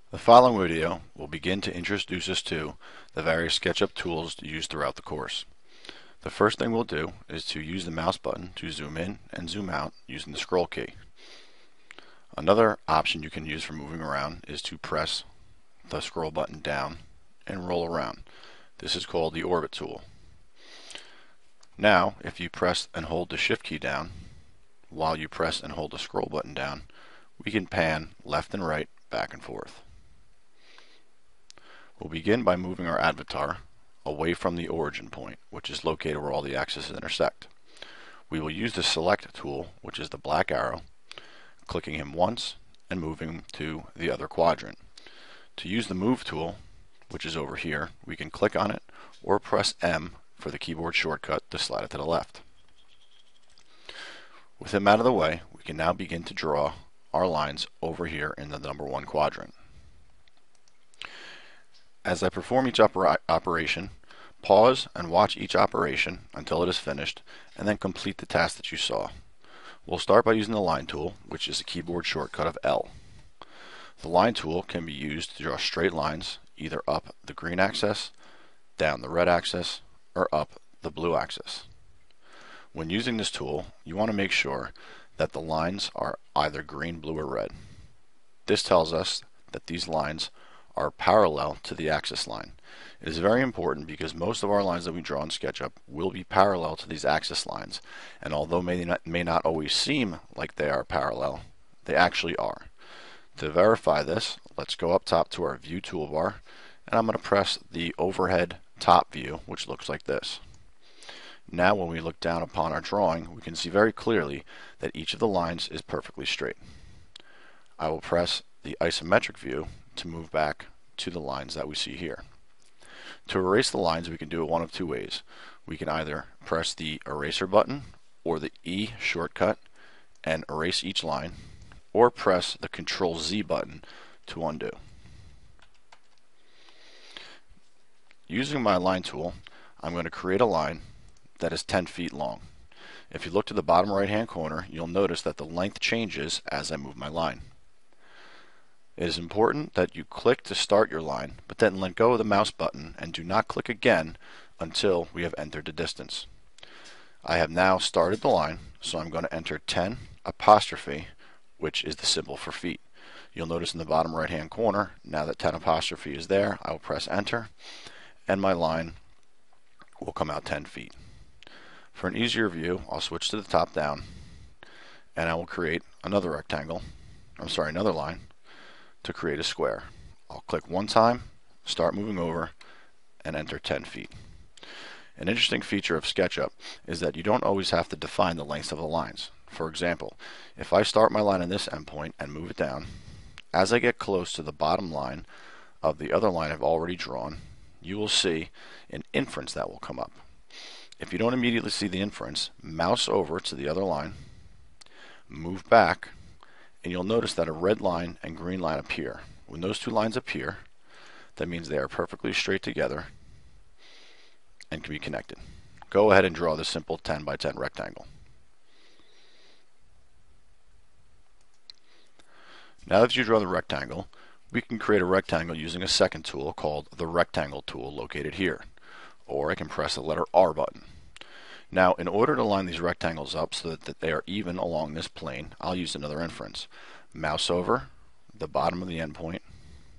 The following video will begin to introduce us to the various SketchUp tools used throughout the course. The first thing we'll do is to use the mouse button to zoom in and zoom out using the scroll key. Another option you can use for moving around is to press the scroll button down and roll around. This is called the orbit tool. Now, if you press and hold the shift key down while you press and hold the scroll button down, we can pan left and right, back and forth. We'll begin by moving our avatar away from the origin point, which is located where all the axes intersect. We will use the select tool, which is the black arrow, clicking him once and moving him to the other quadrant. To use the move tool, which is over here, we can click on it or press M for the keyboard shortcut to slide it to the left. With him out of the way, we can now begin to draw our lines over here in the number 1 quadrant. As I perform each operation, pause and watch each operation until it is finished, and then complete the task that you saw. We'll start by using the line tool, which is a keyboard shortcut of L. The line tool can be used to draw straight lines either up the green axis, down the red axis, or up the blue axis. When using this tool, you want to make sure that the lines are either green, blue, or red. This tells us that these lines are parallel to the axis line. It is very important because most of our lines that we draw in SketchUp will be parallel to these axis lines, and although may not always seem like they are parallel, they actually are. To verify this, let's go up top to our view toolbar, and I'm going to press the overhead top view, which looks like this. Now when we look down upon our drawing, we can see very clearly that each of the lines is perfectly straight. I will press the isometric view to move back to the lines that we see here. To erase the lines, we can do it one of two ways. We can either press the eraser button or the E shortcut and erase each line, or press the Control Z button to undo. Using my line tool, I'm going to create a line that is 10 feet long. If you look to the bottom right hand corner, you'll notice that the length changes as I move my line. It is important that you click to start your line, but then let go of the mouse button and do not click again until we have entered the distance. I have now started the line, so I'm going to enter 10 apostrophe, which is the symbol for feet. You'll notice in the bottom right hand corner, now that 10 apostrophe is there, I will press enter, and my line will come out 10 feet. For an easier view, I'll switch to the top down, and I will create another another line, to create a square. I'll click one time, start moving over, and enter 10 feet. An interesting feature of SketchUp is that you don't always have to define the lengths of the lines. For example, if I start my line on this endpoint and move it down, as I get close to the bottom line of the other line I've already drawn, you will see an inference that will come up. If you don't immediately see the inference, mouse over to the other line, move back, and you'll notice that a red line and green line appear. When those two lines appear, that means they are perfectly straight together and can be connected. Go ahead and draw this simple 10 by 10 rectangle. Now that you draw the rectangle, we can create a rectangle using a second tool called the rectangle tool located here. Or I can press the letter R button. Now, in order to line these rectangles up so that they are even along this plane, I'll use another inference. Mouse over the bottom of the endpoint,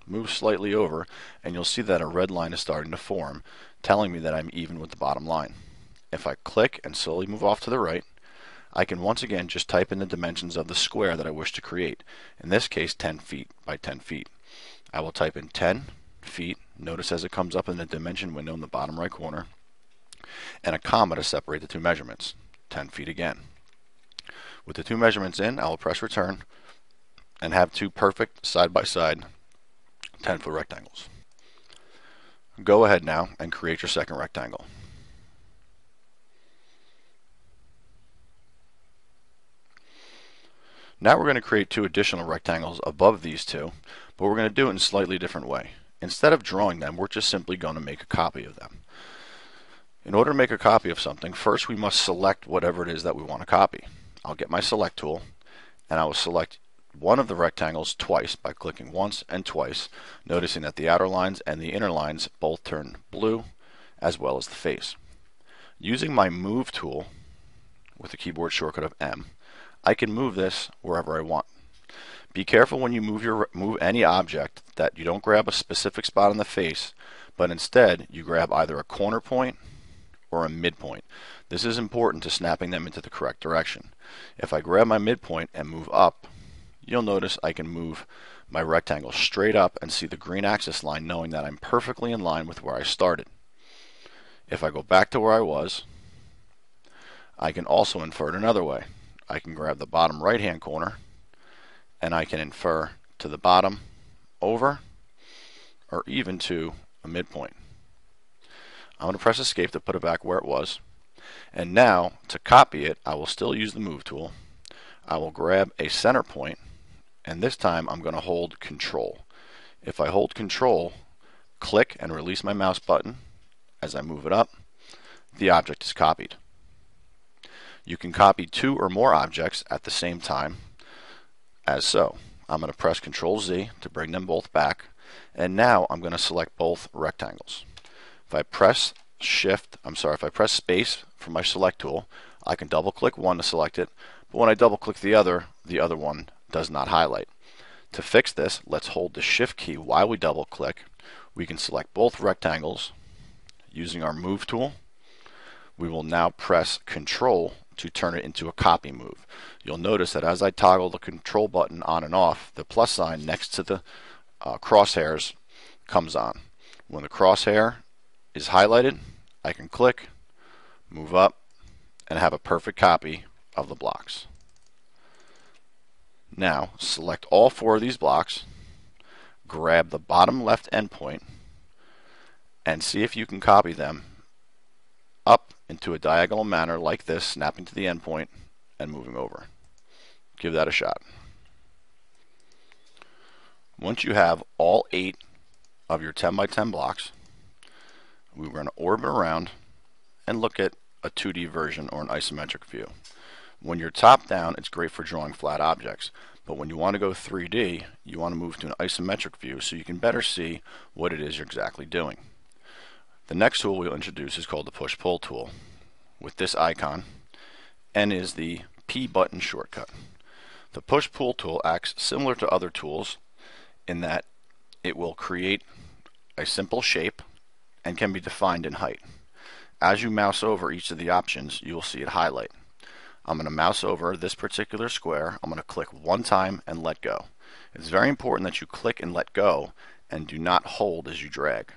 move slightly over, and you'll see that a red line is starting to form, telling me that I'm even with the bottom line. If I click and slowly move off to the right, I can once again just type in the dimensions of the square that I wish to create. In this case, 10 feet by 10 feet. I will type in 10 feet. Notice as it comes up in the dimension window in the bottom right corner, and a comma to separate the two measurements. 10 feet again. With the two measurements in, I will press return and have two perfect side-by-side 10-foot rectangles. Go ahead now and create your second rectangle. Now we're going to create two additional rectangles above these two, but we're going to do it in a slightly different way. Instead of drawing them, we're just simply going to make a copy of them. In order to make a copy of something, first we must select whatever it is that we want to copy. I'll get my select tool, and I will select one of the rectangles twice by clicking once and twice, noticing that the outer lines and the inner lines both turn blue, as well as the face. Using my Move tool with the keyboard shortcut of M, I can move this wherever I want. Be careful when you move any object that you don't grab a specific spot on the face, but instead you grab either a corner point or a midpoint. This is important to snapping them into the correct direction. If I grab my midpoint and move up, you'll notice I can move my rectangle straight up and see the green axis line, knowing that I'm perfectly in line with where I started. If I go back to where I was, I can also infer it another way. I can grab the bottom right hand corner and I can infer to the bottom, over, or even to a midpoint. I'm going to press escape to put it back where it was. And now, to copy it, I will still use the Move tool. I will grab a center point, and this time I'm going to hold Control. If I hold Control, click and release my mouse button as I move it up, the object is copied. You can copy two or more objects at the same time, as so. I'm going to press Control Z to bring them both back, and now I'm going to select both rectangles. If I press space from my select tool, I can double click one to select it, but when I double click the other one does not highlight. To fix this, let's hold the Shift key while we double click. We can select both rectangles using our Move tool. We will now press Control to turn it into a copy move. You'll notice that as I toggle the Control button on and off, the plus sign next to the crosshairs comes on. When the crosshair is highlighted, I can click, move up, and have a perfect copy of the blocks. Now select all four of these blocks, grab the bottom left endpoint, and see if you can copy them up into a diagonal manner like this, snapping to the endpoint and moving over. Give that a shot. Once you have all 8 of your 10 by 10 blocks, we're going to orbit around and look at a 2D version or an isometric view. When you're top down, it's great for drawing flat objects, but when you want to go 3D, you want to move to an isometric view so you can better see what it is you're exactly doing. The next tool we'll introduce is called the Push-Pull tool, with this icon, and is the P button shortcut. The Push-Pull tool acts similar to other tools in that it will create a simple shape and can be defined in height. As you mouse over each of the options, you will see it highlight. I'm going to mouse over this particular square. I'm going to click one time and let go. It's very important that you click and let go and do not hold as you drag.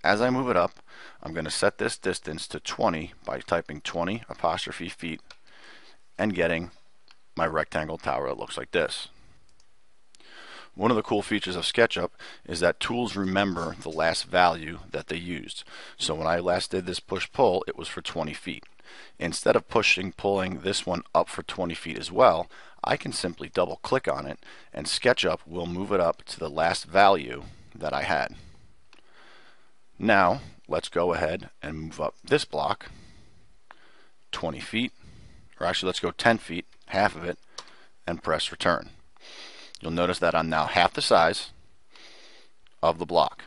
As I move it up, I'm going to set this distance to 20 by typing 20 apostrophe feet and getting my rectangle tower that looks like this. One of the cool features of SketchUp is that tools remember the last value that they used. So when I last did this push-pull, it was for 20 feet. Instead of pulling this one up for 20 feet as well, I can simply double click on it and SketchUp will move it up to the last value that I had. Now let's go ahead and move up this block 20 feet, or actually let's go 10 feet, half of it, and press return. You'll notice that I'm now half the size of the block.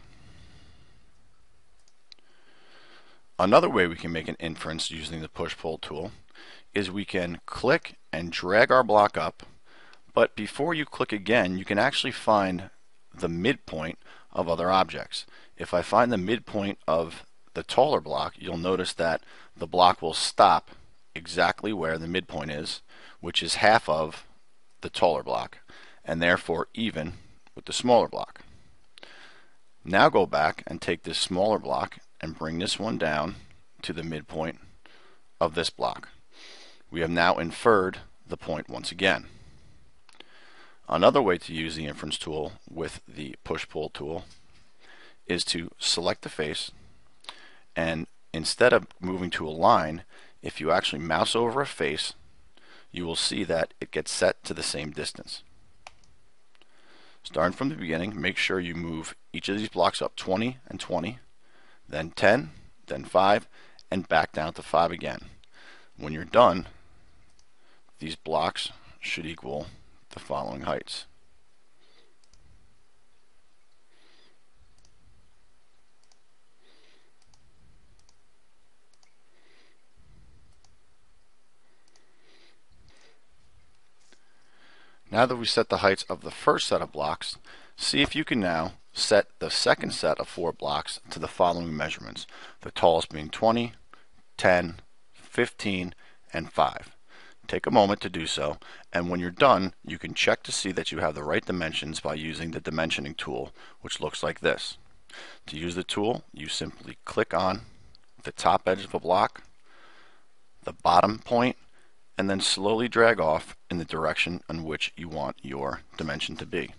Another way we can make an inference using the push-pull tool is we can click and drag our block up, but before you click again, you can actually find the midpoint of other objects. If I find the midpoint of the taller block, you'll notice that the block will stop exactly where the midpoint is, which is half of the taller block, and therefore even with the smaller block. Now go back and take this smaller block and bring this one down to the midpoint of this block. We have now inferred the point once again. Another way to use the inference tool with the push-pull tool is to select the face, and instead of moving to a line, if you actually mouse over a face, you will see that it gets set to the same distance. Starting from the beginning, make sure you move each of these blocks up 20 and 20, then 10, then 5, and back down to 5 again. When you're done, these blocks should equal the following heights. Now that we set the heights of the first set of blocks, see if you can now set the second set of 4 blocks to the following measurements, the tallest being 20, 10, 15, and 5. Take a moment to do so, and when you're done, you can check to see that you have the right dimensions by using the dimensioning tool, which looks like this. To use the tool, you simply click on the top edge of a block, the bottom point, and then slowly drag off in the direction in which you want your dimension to be.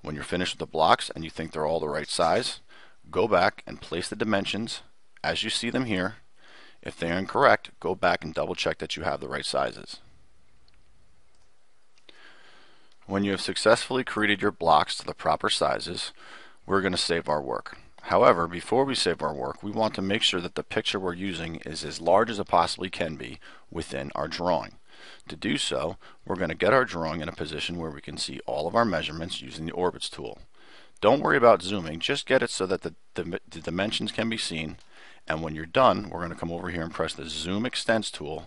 When you're finished with the blocks and you think they're all the right size, go back and place the dimensions as you see them here. If they're incorrect, go back and double check that you have the right sizes. When you have successfully created your blocks to the proper sizes, we're going to save our work. However, before we save our work, we want to make sure that the picture we're using is as large as it possibly can be within our drawing. To do so, we're going to get our drawing in a position where we can see all of our measurements using the Orbits tool. Don't worry about zooming, just get it so that the dimensions can be seen, and when you're done, we're going to come over here and press the Zoom Extends tool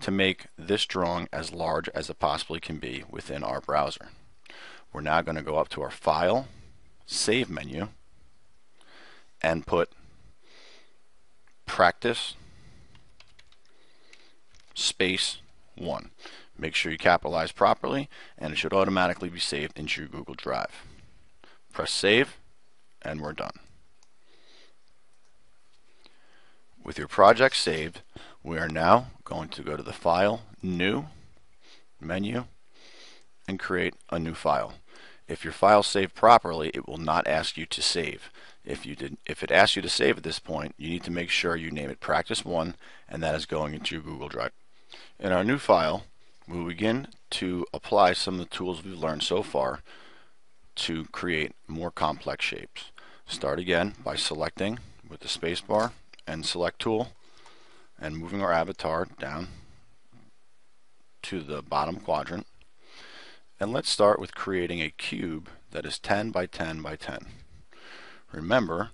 to make this drawing as large as it possibly can be within our browser. We're now going to go up to our File, Save menu, and put Practice Space 1. Make sure you capitalize properly, and it should automatically be saved into your Google Drive. Press Save, and we're done. With your project saved, we are now going to go to the File, New, menu, and create a new file. If your file saved properly, it will not ask you to save. If it asks you to save at this point, you need to make sure you name it Practice 1, and that is going into your Google Drive. In our new file, we will begin to apply some of the tools we've learned so far to create more complex shapes. Start again by selecting with the spacebar and select tool and moving our avatar down to the bottom quadrant. And let's start with creating a cube that is 10 by 10 by 10. Remember,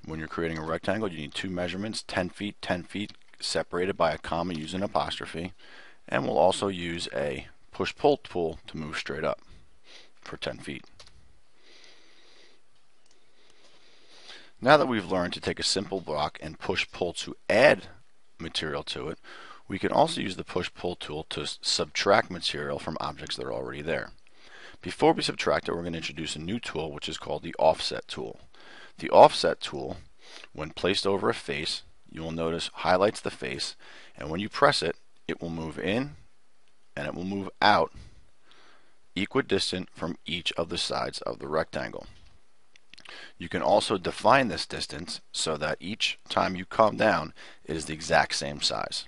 when you're creating a rectangle, you need 2 measurements, 10 feet, separated by a comma using an apostrophe, and we'll also use a push-pull tool to move straight up for 10 feet. Now that we've learned to take a simple block and push-pull to add material to it, we can also use the push-pull tool to subtract material from objects that are already there. Before we subtract it, we're going to introduce a new tool, which is called the Offset tool. The Offset tool, when placed over a face, you will notice highlights the face, and when you press it, it will move in and it will move out equidistant from each of the sides of the rectangle. You can also define this distance so that each time you come down, it is the exact same size.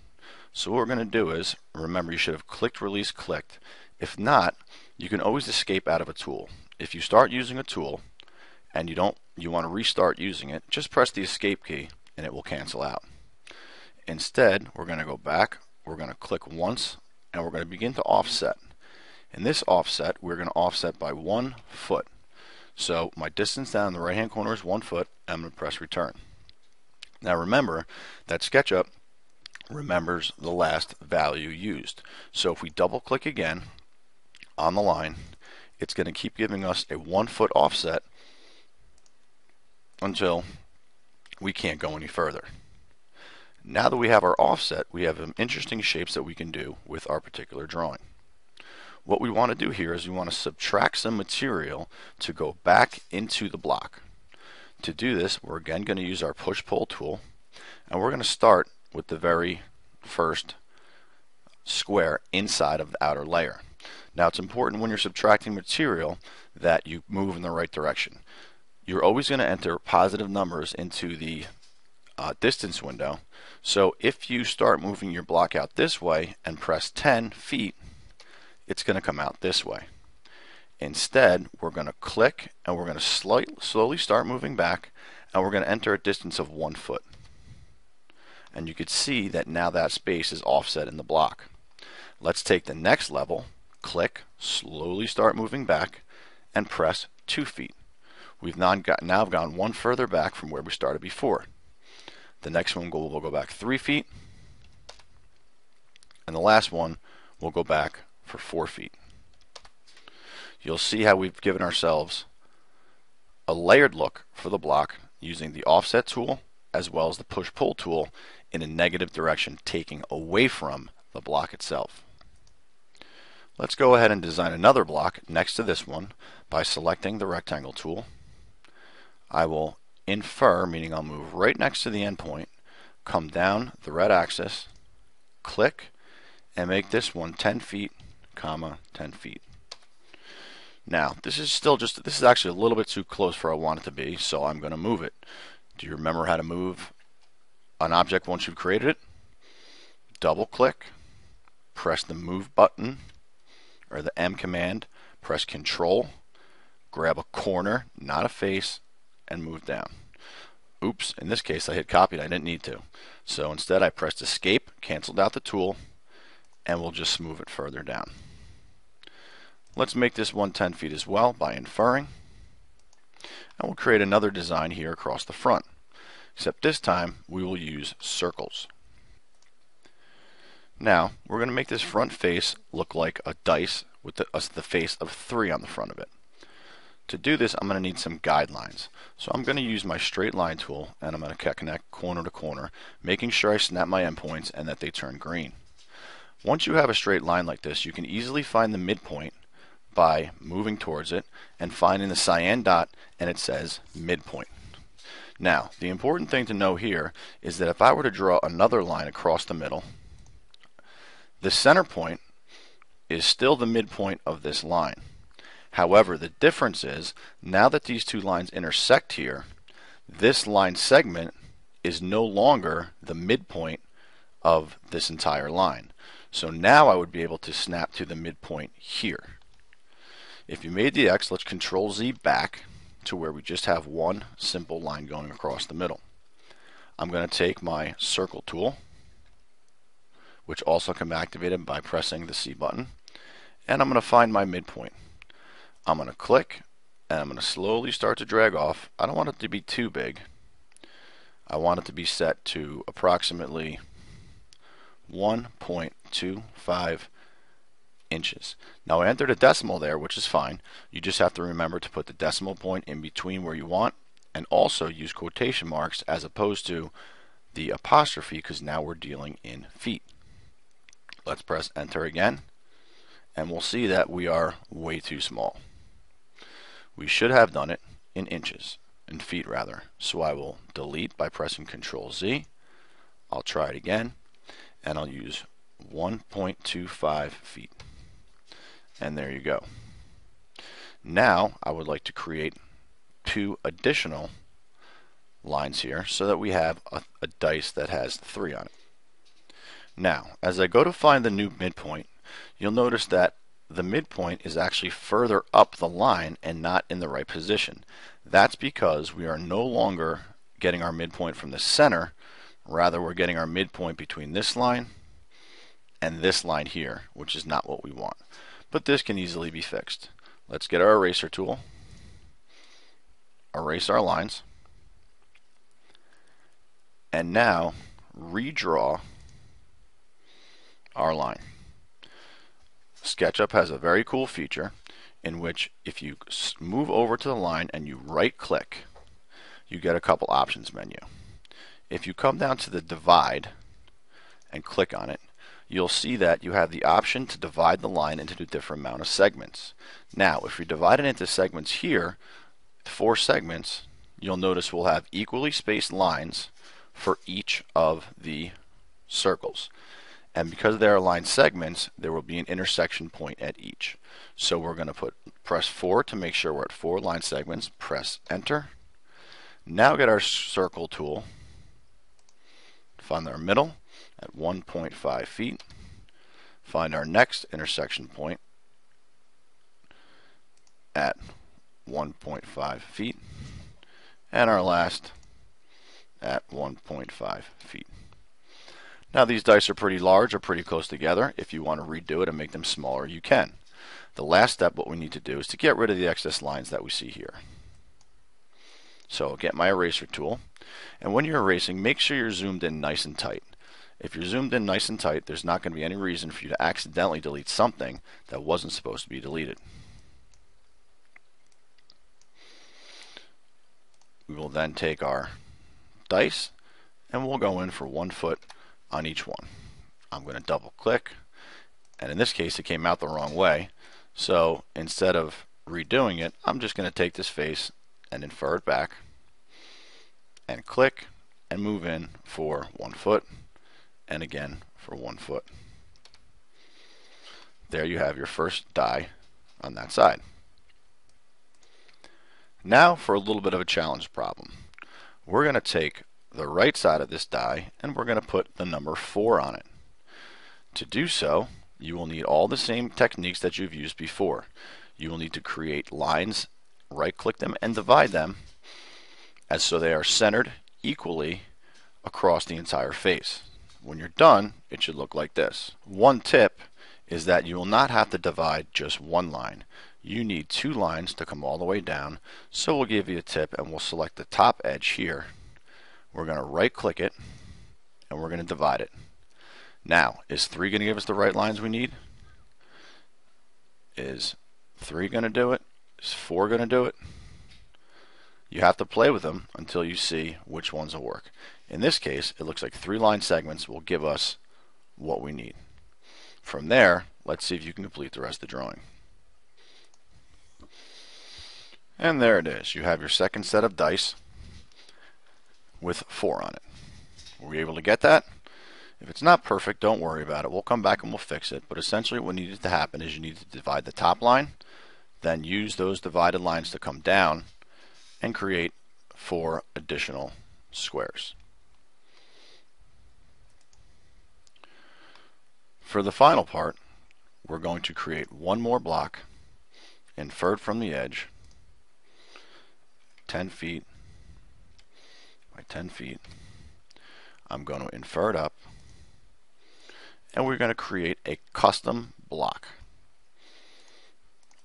So what we're going to do is, remember, you should have clicked, release, clicked. If not, you can always escape out of a tool. If you start using a tool and you want to restart using it, just press the escape key and it will cancel out. Instead, we're going to go back, we're going to click once, and we're going to begin to offset. In this offset, we're going to offset by 1 foot. So my distance down in the right hand corner is 1 foot. I'm going to press return. Now remember that SketchUp remembers the last value used. So if we double click again on the line, it's going to keep giving us a 1 foot offset until we can't go any further. Now that we have our offset, we have some interesting shapes that we can do with our particular drawing. What we want to do here is we want to subtract some material to go back into the block. To do this, we're again going to use our push-pull tool, and we're going to start with the very first square inside of the outer layer. Now it's important when you're subtracting material that you move in the right direction. You're always going to enter positive numbers into the distance window. So if you start moving your block out this way and press 10 feet, it's going to come out this way. Instead, we're going to click and we're going to slowly start moving back, and we're going to enter a distance of 1 foot. And you can see that now that space is offset in the block. Let's take the next level, click, slowly start moving back, and press 2 feet. We've now gone 1 further back from where we started before. The next one will go back 3 feet, and the last one will go back for 4 feet. you'll see how we've given ourselves a layered look for the block using the offset tool as well as the push-pull tool in a negative direction, taking away from the block itself. Let's go ahead and design another block next to this one by selecting the rectangle tool. I will infer, meaning I'll move right next to the endpoint, come down the red axis, click, and make this one 10 feet, 10 feet. Now, this is actually a little bit too close for I want it to be, so I'm going to move it. Do you remember how to move an object once you've created it? Double click, press the move button, or the M command, press Control, grab a corner, not a face, and move down. Oops, in this case I hit copy and I didn't need to. So instead I pressed Escape, canceled out the tool, and we'll just move it further down. Let's make this one 10 feet as well by inferring. And we'll create another design here across the front. Except this time we will use circles. Now we're going to make this front face look like a dice with the face of 3 on the front of it. To do this, I'm going to need some guidelines. So I'm going to use my straight line tool and I'm going to connect corner to corner, making sure I snap my endpoints and that they turn green. Once you have a straight line like this, you can easily find the midpoint by moving towards it and finding the cyan dot, and it says midpoint. Now, the important thing to know here is that if I were to draw another line across the middle, the center point is still the midpoint of this line. However, the difference is, now that these two lines intersect here, this line segment is no longer the midpoint of this entire line. So now I would be able to snap to the midpoint here. If you made the X, let's Control Z back to where we just have one simple line going across the middle. I'm going to take my circle tool, which also can be activated by pressing the C button, and I'm going to find my midpoint. I'm going to click, and I'm going to slowly start to drag off. I don't want it to be too big. I want it to be set to approximately 1.25 inches. Now I entered a decimal there, which is fine. You just have to remember to put the decimal point in between where you want, and also use quotation marks as opposed to the apostrophe, because now we're dealing in feet. Let's press enter again, and we'll see that we are way too small. We should have done it in inches, in feet rather. So I will delete by pressing Control Z. I'll try it again, and I'll use 1.25 feet. And there you go. Now I would like to create 2 additional lines here so that we have a dice that has 3 on it. Now, as I go to find the new midpoint, you'll notice that the midpoint is actually further up the line and not in the right position. That's because we are no longer getting our midpoint from the center, rather we're getting our midpoint between this line and this line here, which is not what we want. But this can easily be fixed. Let's get our eraser tool, erase our lines, and now redraw our line. SketchUp has a very cool feature in which if you move over to the line and you right click, you get a couple options menu. If you come down to the divide and click on it, you'll see that you have the option to divide the line into a different amount of segments. Now, if you divide it into segments here, 4 segments, you'll notice we'll have equally spaced lines for each of the circles. And because they are line segments, there will be an intersection point at each. So we're going to press 4 to make sure we're at 4 line segments, press enter. Now get our circle tool, find our middle at 1.5 feet, find our next intersection point at 1.5 feet, and our last at 1.5 feet. Now these dice are pretty large or pretty close together. If you want to redo it and make them smaller, you can. The last step, what we need to do is to get rid of the excess lines that we see here. So I'll get my eraser tool, and when you're erasing, make sure you're zoomed in nice and tight. If you're zoomed in nice and tight, there's not going to be any reason for you to accidentally delete something that wasn't supposed to be deleted. will then take our dice and we'll go in for 1 foot on each one. I'm going to double click, and in this case it came out the wrong way, so instead of redoing it, I'm just going to take this face and infer it back and click and move in for 1 foot and again for 1 foot. There you have your first die on that side. Now for a little bit of a challenge problem. We're going to take the right side of this die and we're going to put the number 4 on it. To do so, you will need all the same techniques that you've used before. You will need to create lines, right click them and divide them as so they are centered equally across the entire face. When you're done, it should look like this. One tip is that you will not have to divide just one line. You need 2 lines to come all the way down, so we'll give you a tip and we'll select the top edge here. We're going to right click it and we're going to divide it. Now, is 3 going to give us the right lines we need? Is 3 going to do it? Is 4 going to do it? You have to play with them until you see which ones will work. In this case, it looks like 3 line segments will give us what we need. From there, let's see if you can complete the rest of the drawing. And there it is. You have your second set of dice with 4 on it. Were we able to get that? If it's not perfect, don't worry about it. We'll come back and we'll fix it. But essentially what needed to happen is you need to divide the top line, then use those divided lines to come down and create 4 additional squares. For the final part, we're going to create one more block, inferred from the edge, 10 feet by 10 feet. I'm going to infer it up, and we're going to create a custom block.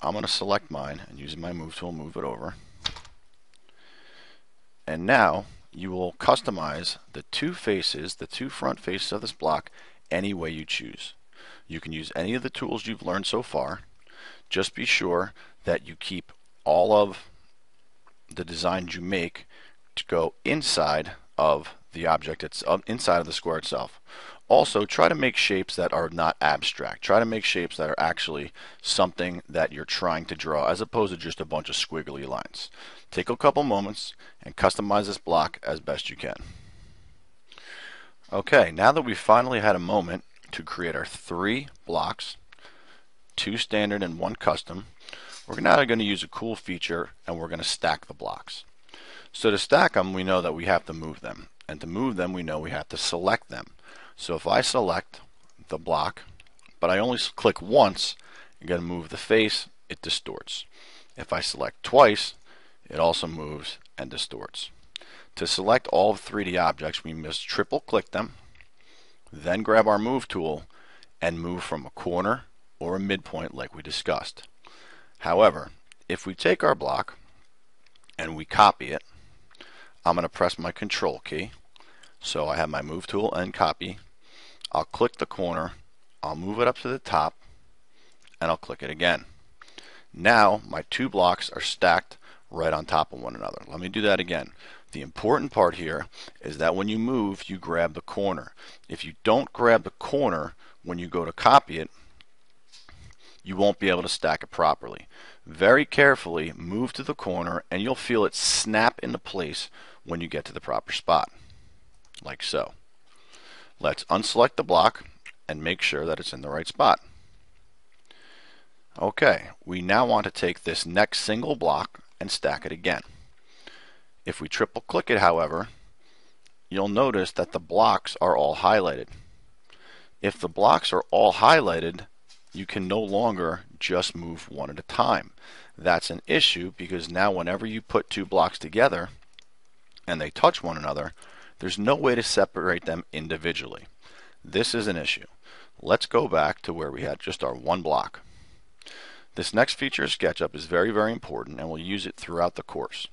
I'm going to select mine and using my move tool move it over. And now you will customize the 2 faces, the 2 front faces of this block any way you choose. You can use any of the tools you've learned so far. Just be sure that you keep all of the designs you make to go inside of the object, it's inside of the square itself. Also, try to make shapes that are not abstract. Try to make shapes that are actually something that you're trying to draw as opposed to just a bunch of squiggly lines. Take a couple moments and customize this block as best you can. Okay, now that we've finally had a moment to create our 3 blocks, 2 standard and 1 custom, we're now going to use a cool feature and we're going to stack the blocks. So to stack them, we know that we have to move them. And to move them, we know we have to select them. So if I select the block, but I only click once, I'm going to move the face, it distorts. If I select twice, it also moves and distorts. To select all 3D objects, we must triple click them, then grab our move tool and move from a corner or a midpoint like we discussed. However, if we take our block and we copy it, I'm going to press my control key. So I have my move tool and copy. I'll click the corner, I'll move it up to the top, and I'll click it again. Now my 2 blocks are stacked right on top of one another. Let me do that again. The important part here is that when you move, you grab the corner. If you don't grab the corner when you go to copy it, you won't be able to stack it properly. Very carefully move to the corner and you'll feel it snap into place when you get to the proper spot, like so. Let's unselect the block and make sure that it's in the right spot. Okay, we now want to take this next single block and stack it again. If we triple click it, however, you'll notice that the blocks are all highlighted. If the blocks are all highlighted, you can no longer just move one at a time. That's an issue because now whenever you put 2 blocks together and they touch one another, there's no way to separate them individually. This is an issue. Let's go back to where we had just our 1 block. This next feature of SketchUp is very, very important and we'll use it throughout the course.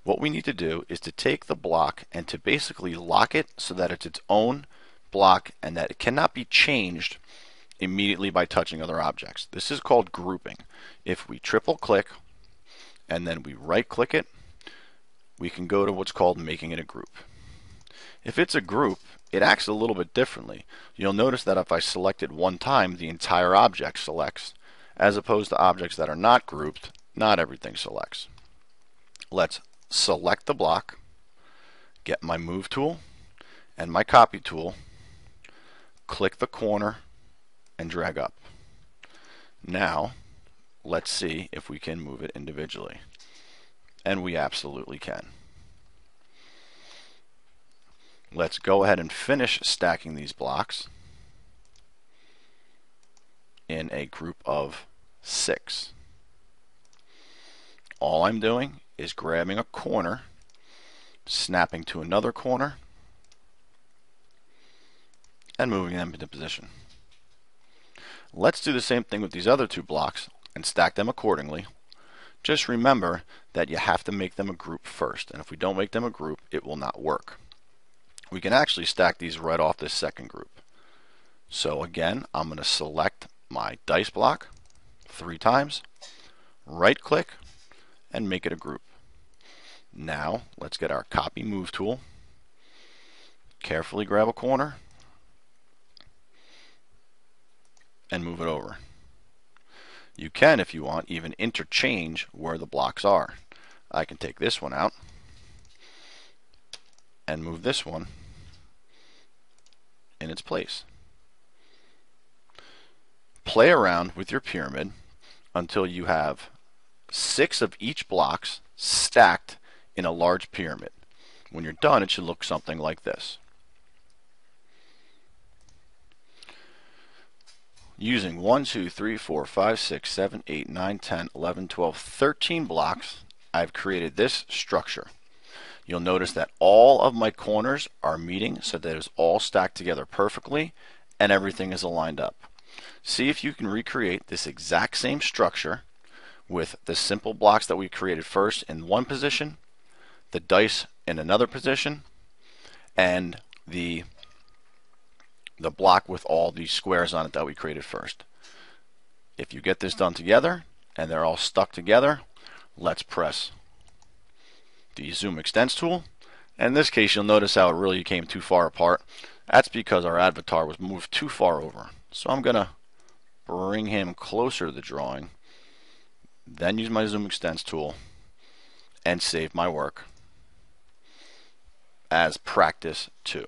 What we need to do is to take the block and to basically lock it so that it's its own block and that it cannot be changed immediately by touching other objects. This is called grouping. If we triple click and then we right click it, we can go to what's called making it a group. If it's a group, it acts a little bit differently. You'll notice that if I select it one time, the entire object selects. As opposed to objects that are not grouped, not everything selects. Let's select the block, get my move tool and my copy tool, click the corner and drag up. Now let's see if we can move it individually. And we absolutely can. Let's go ahead and finish stacking these blocks in a group of 6. All I'm doing is grabbing a corner, snapping to another corner, and moving them into position. Let's do the same thing with these other 2 blocks and stack them accordingly. Just remember that you have to make them a group first, and if we don't make them a group, it will not work. We can actually stack these right off this second group. So again, I'm going to select my dice block 3 times, right click, and make it a group. Now let's get our copy move tool, carefully grab a corner, and move it over. You can, if you want, even interchange where the blocks are. I can take this one out and move this one in its place. Play around with your pyramid until you have 6 of each blocks stacked in a large pyramid. When you're done, it should look something like this. Using 1, 2, 3, 4, 5, 6, 7, 8, 9, 10, 11, 12, 13 blocks, I've created this structure. You'll notice that all of my corners are meeting so that it's all stacked together perfectly and everything is aligned up. See if you can recreate this exact same structure with the simple blocks that we created first in one position, the dice in another position, and the block with all these squares on it that we created first. If you get this done together and they're all stuck together, let's press the zoom extents tool. And in this case, you'll notice how it really came too far apart. That's because our avatar was moved too far over. So I'm going to bring him closer to the drawing, then use my zoom extents tool and save my work as practice 2.